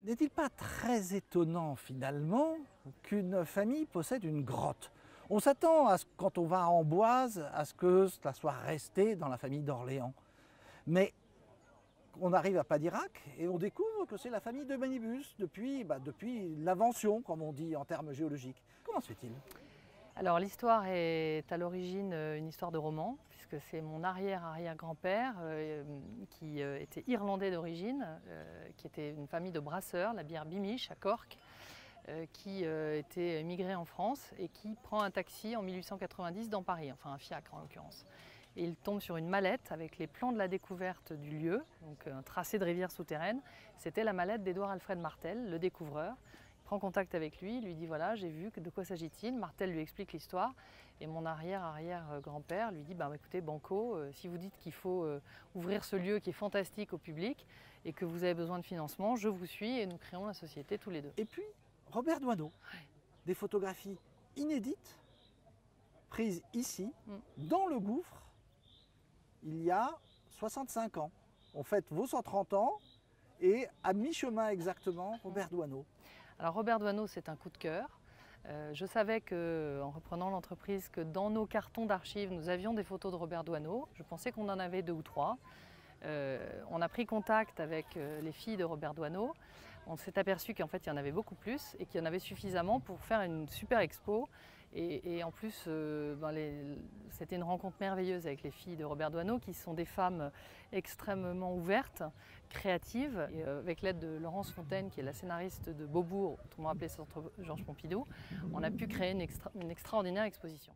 N'est-il pas très étonnant finalement qu'une famille possède une grotte? On s'attend à quand on va à Amboise à ce que cela soit resté dans la famille d'Orléans. Mais on arrive à Padirac et on découvre que c'est la famille de Manibus depuis l'invention, comme on dit en termes géologiques. Comment se fait-il? Alors l'histoire est à l'origine une histoire de roman, puisque c'est mon arrière-arrière-grand-père qui était irlandais d'origine, qui était une famille de brasseurs, la bière Beamish à Cork, qui était émigré en France et qui prend un taxi en 1890 dans Paris, enfin un fiacre en l'occurrence. Et il tombe sur une mallette avec les plans de la découverte du lieu, donc un tracé de rivière souterraine. C'était la mallette d'Édouard Alfred Martel, le découvreur. Il prend contact avec lui, il lui dit voilà, j'ai vu, de quoi s'agit-il? Martel lui explique l'histoire et mon arrière-arrière-grand-père lui dit écoutez, banco, si vous dites qu'il faut ouvrir ce lieu qui est fantastique au public et que vous avez besoin de financement, je vous suis et nous créons la société tous les deux. Et puis Robert Doisneau, des photographies inédites prises ici, dans le gouffre, il y a 65 ans. On fête vos 130 ans et à mi-chemin exactement, Robert Doisneau. Alors Robert Doisneau, c'est un coup de cœur. Je savais en reprenant l'entreprise que dans nos cartons d'archives, nous avions des photos de Robert Doisneau. Je pensais qu'on en avait 2 ou 3. On a pris contact avec les filles de Robert Doisneau. On s'est aperçu qu'en fait il y en avait beaucoup plus et qu'il y en avait suffisamment pour faire une super expo. Et en plus, c'était une rencontre merveilleuse avec les filles de Robert Doisneau qui sont des femmes extrêmement ouvertes, créatives. Et avec l'aide de Laurence Fontaine, qui est la scénariste de Beaubourg, autrement appelé Centre Georges Pompidou, on a pu créer une extraordinaire exposition.